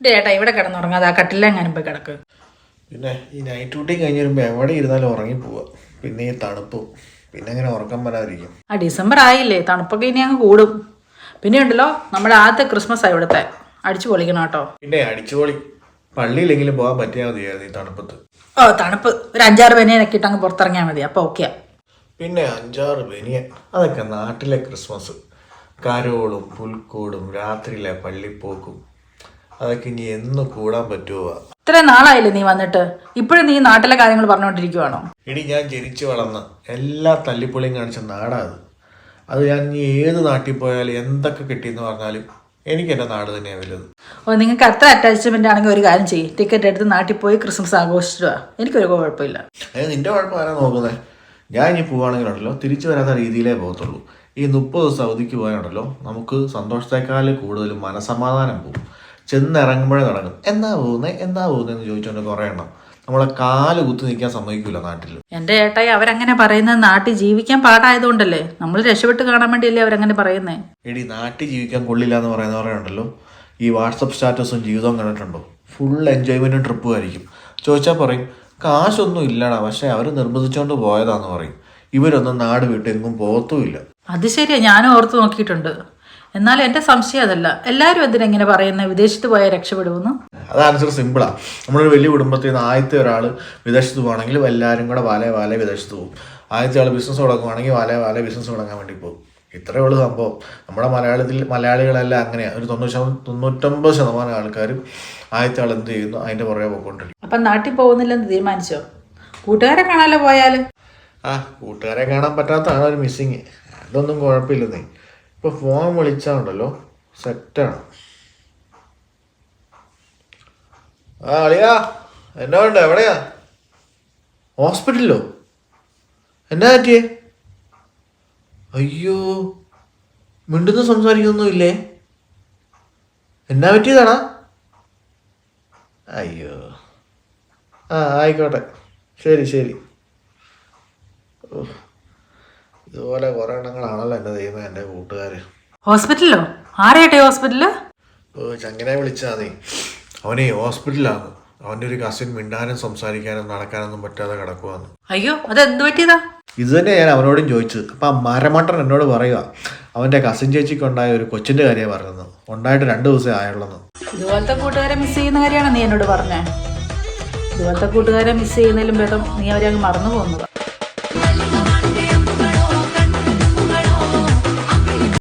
ചേട്ടാ ഇവിടെ കിടന്നുറങ്ങാതെ ആ കട്ടിലെങ്ങാനും പോയി കിടക്ക്. പിന്നെ ഈ നൈറ്റ് ഡ്യൂട്ടി കഴിഞ്ഞ് വരുമ്പോൾ എവിടെ ഇരുന്നാലും ഉറങ്ങി പോവുക. പിന്നെ ഈ തണുപ്പും പിന്നെ അങ്ങനെ ഉറക്കം വരാതിരിക്കും. ആ ഡിസംബർ ആയില്ലേ, തണുപ്പൊക്കെ ഇനി അങ്ങ് കൂടും. പിന്നെ ഉണ്ടല്ലോ നമ്മുടെ ആദ്യത്തെ ക്രിസ്മസ് ഇവിടുത്തെ അടിച്ചു പൊളിക്കണം കേട്ടോ. പിന്നെ അടിച്ചുപൊളി. പള്ളിയിലെങ്കിലും പോകാൻ പറ്റിയാൽ മതിയായിരുന്നു ഈ തണുപ്പത്ത്. ഓ തണുപ്പ് ഒരു 5-6 ബനിയനൊക്കെ ഇട്ട് അങ്ങ് പുറത്തിറങ്ങിയാൽ മതി, അപ്പോൾ ഓക്കെയാ. പിന്നെ 5-6 ബനിയൻ, അതൊക്കെ നാട്ടിലെ ക്രിസ്മസ്. കരോളും പുൽക്കൂടും രാത്രിയിലെ പള്ളിപ്പോക്കും അതൊക്കെ ഇനി എന്ന് കൂടാൻ പറ്റുമോ? ഇത്രയും നാളായില്ലേ നീ വന്നിട്ട്, ഇപ്പോഴും നീ നാട്ടിലെ കാര്യങ്ങൾ പറഞ്ഞുകൊണ്ടിരിക്കുവാണോ? ഇനി ഞാൻ ജനിച്ചു വളർന്ന എല്ലാ തല്ലിപ്പൊളിയും കാണിച്ച നാടാ അത് ഞാൻ ഇനി ഏത് നാട്ടിൽ പോയാലും എന്തൊക്കെ കിട്ടിയെന്ന് പറഞ്ഞാലും എനിക്ക് എൻ്റെ നാട് തന്നെയാണ് വലുത്. ഓ നിങ്ങൾക്ക് അത്ര അറ്റാച്ച്മെന്റ് ആണെങ്കിൽ ഒരു കാര്യം ചെയ്യും, ടിക്കറ്റ് എടുത്ത് നാട്ടിൽ പോയി ക്രിസ്മസ് ആഘോഷിച്ചിട്ട് വാ. എനിക്കൊരു കുഴപ്പമില്ല. അതായത് നിന്റെ കുഴപ്പം ആരാ നോക്കുന്നത്? ഞാൻ ഇനി പോവുകയാണെങ്കിലുണ്ടല്ലോ തിരിച്ചു വരാത്ത രീതിയിലേ പോകത്തുള്ളൂ. ഈ 30 ദിവസം അവധിക്ക് പോയാലുണ്ടല്ലോ നമുക്ക് സന്തോഷത്തെക്കാൾ കൂടുതലും മനസമാധാനം പോകും. ചെന്നിറങ്ങുമ്പോഴേ തുടങ്ങും എന്നാ പോകുന്നതെന്ന് ചോദിച്ചുകൊണ്ട് കുറേ എണ്ണം നമ്മളെ കാല് കുത്തി നിൽക്കാൻ സമ്മതിക്കില്ല നാട്ടിൽ. എൻ്റെ ഏട്ടായി അവരങ്ങനെ പറയുന്നത് നാട്ടിൽ ജീവിക്കാൻ പാടായതുകൊണ്ടല്ലേ, നമ്മൾ രക്ഷപ്പെട്ട് കാണാൻ വേണ്ടിയല്ലേ അവരങ്ങനെ പറയുന്നേ. എടി നാട്ടിൽ ജീവിക്കാൻ കൊള്ളില്ല എന്ന് പറയുന്നവരുണ്ടല്ലോ ഈ വാട്സപ്പ് സ്റ്റാറ്റസും ജീവിതവും കണ്ടിട്ടുണ്ടോ? ഫുൾ എൻജോയ്മെൻറ്റും ട്രിപ്പും ആയിരിക്കും. ചോദിച്ചാൽ പറയും കാശൊന്നും ഇല്ലടാ, പക്ഷെ അവർ നിർബന്ധിച്ചുകൊണ്ട് പോയതാന്ന് പറയും. ഇവരൊന്നും നാട് വിട്ട് എങ്ങും പോകത്തുമില്ല. അത് ശരിയാ, ഞാനും ഓർത്ത് നോക്കിയിട്ടുണ്ട്. എന്നാലും എൻ്റെ സംശയം അതല്ല, എല്ലാവരും എന്തിനെങ്ങനെ പറയുന്നത് വിദേശത്ത് പോയാൽ രക്ഷപ്പെടുമെന്ന്. അത് ആൻസർ സിമ്പിളാണ്. നമ്മളൊരു വലിയ കുടുംബത്തിൽ നിന്ന് ആദ്യത്തെ ഒരാൾ വിദേശത്ത് പോകണമെങ്കിൽ എല്ലാവരും കൂടെ വാലേ വിദേശത്ത് പോകും. ആദ്യത്തെ ആൾ ബിസിനസ് തുടങ്ങുവാണെങ്കിൽ വാലേ ബിസിനസ് തുടങ്ങാൻ വേണ്ടി പോകും. ഇത്രയേ ഉള്ളൂ സംഭവം. നമ്മുടെ മലയാളികളെല്ലാം അങ്ങനെയാണ്. ഒരു 99% ആൾക്കാരും ആദ്യത്തെ ആൾ എന്ത് ചെയ്യുന്നു അതിൻ്റെ പുറകെ പോയിക്കൊണ്ടിരിക്കും. അപ്പം നാട്ടിൽ പോകുന്നില്ലെന്ന് തീരുമാനിച്ചോ? കൂട്ടുകാരെ കാണാനല്ലോ പോയാൽ. കൂട്ടുകാരെ കാണാൻ പറ്റാത്തതാണ് ഒരു മിസ്സിങ്. അതൊന്നും കുഴപ്പമില്ലെന്നേ. ഇപ്പോൾ ഫോൺ വിളിച്ചാലുണ്ടല്ലോ സെറ്റാണ്. അളിയാ എന്നാ ഉണ്ട്, എവിടെയാ? ഹോസ്പിറ്റലിലോ? എന്നാ പറ്റിയേ? അയ്യോ മിണ്ടുന്ന സംസാരിക്കൊന്നും ഇല്ലേ? എന്നാ പറ്റിയതാണാ? അയ്യോ ആയിക്കോട്ടെ, ശരി. ഇതുപോലെ കുറേ എണ്ണങ്ങളാണല്ലോ എൻ്റെ ദൈവം എൻ്റെ കൂട്ടുകാർ. ഹോസ്പിറ്റലിലോ? ആരെയാട്ടെ ഹോസ്പിറ്റലില്? ചങ്ങനെ വിളിച്ചാൽ മതി. അവനെ ഹോസ്പിറ്റലാണ്. അവൻ്റെ ഒരു കസിൻ മിണ്ടാനും സംസാരിക്കാനും നടക്കാനൊന്നും പറ്റാതെ കിടക്കുവാന്ന്. അയ്യോ അതെന്ത് പറ്റിയതാ? ഇത് തന്നെ ഞാൻ അവനോടും ചോദിച്ചത്. അപ്പം ആ മരമട്ടൻ എന്നോട് പറയുക അവൻ്റെ കസിൻ ചേച്ചിക്ക് ഉണ്ടായ ഒരു കൊച്ചിൻ്റെ കാര്യമാണ് പറയുന്നത്. ഉണ്ടായിട്ട് 2 ദിവസമേ ആയുള്ളെന്ന്. ഇതുപോലത്തെ കൂട്ടുകാരെ മിസ് ചെയ്യുന്ന കാര്യമാണ് നീ എന്നോട് പറഞ്ഞേ. ഇതുപോലത്തെ കൂട്ടുകാരെ മിസ് ചെയ്യുന്നതിലും ഭേദം നീ അവരെ അങ്ങ് മറന്നു പോകുന്നത്.